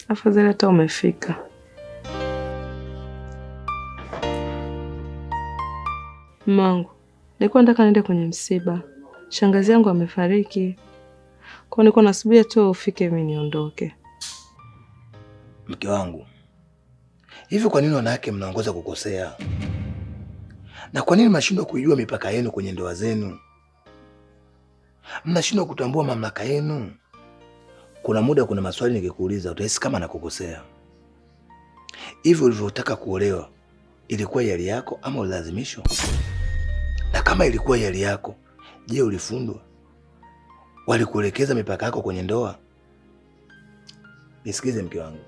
Afadhali hata umefika. Mangu, nilikuwa nataka niende kwenye msiba. Shangazi yangu amefariki. Kwa niko nasubiri tu ufike mimi niondoke. Mke wangu, hivi kwa nini wanawake mnaongoza kukosea? Na kwa nini mnashindwa kuijua mipaka yenu kwenye ndoa zenu? Mnashindwa kutambua mamlaka yenu? Kuna muda, kuna maswali nikikuuliza utahisi kama nakukosea. Hivi ulivyotaka kuolewa ilikuwa yali yako ama ulazimishwa? Na kama ilikuwa yali yako, je, ulifundwa? Walikuelekeza mipaka yako kwenye ndoa? Nisikize mke wangu.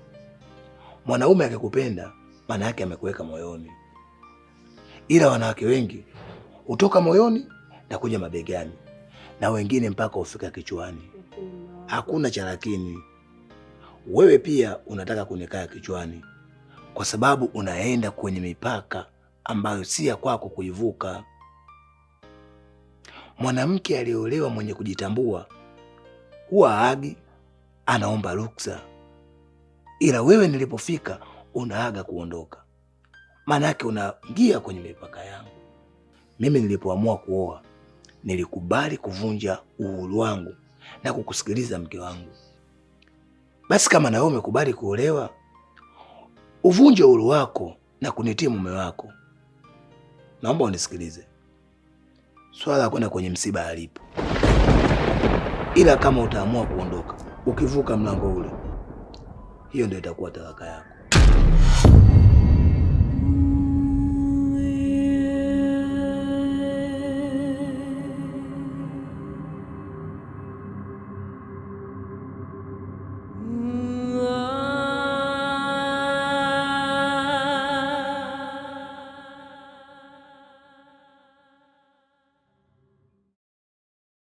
Mwanaume akikupenda maana yake amekuweka moyoni. Ila wanawake wengi hutoka moyoni na kuja mabegani, na wengine mpaka ufika kichwani. Hakuna cha lakini. Wewe pia unataka kunikaa kichwani kwa sababu unaenda kwenye mipaka ambayo si ya kwako kuivuka. Mwanamke aliolewa mwenye kujitambua huwa haagi, anaomba ruksa. Ila wewe nilipofika unaaga kuondoka. Maana yake unaingia kwenye mipaka yangu. Mimi nilipoamua kuoa nilikubali kuvunja uhuru wangu na kukusikiliza mke wangu. Basi kama na wewe umekubali kuolewa, uvunje uhuru wako na kunitii mume wako. Naomba unisikilize. Swala kwenda kwenye msiba halipo. Ila kama utaamua kuondoka, ukivuka mlango ule, hiyo ndio itakuwa talaka yako.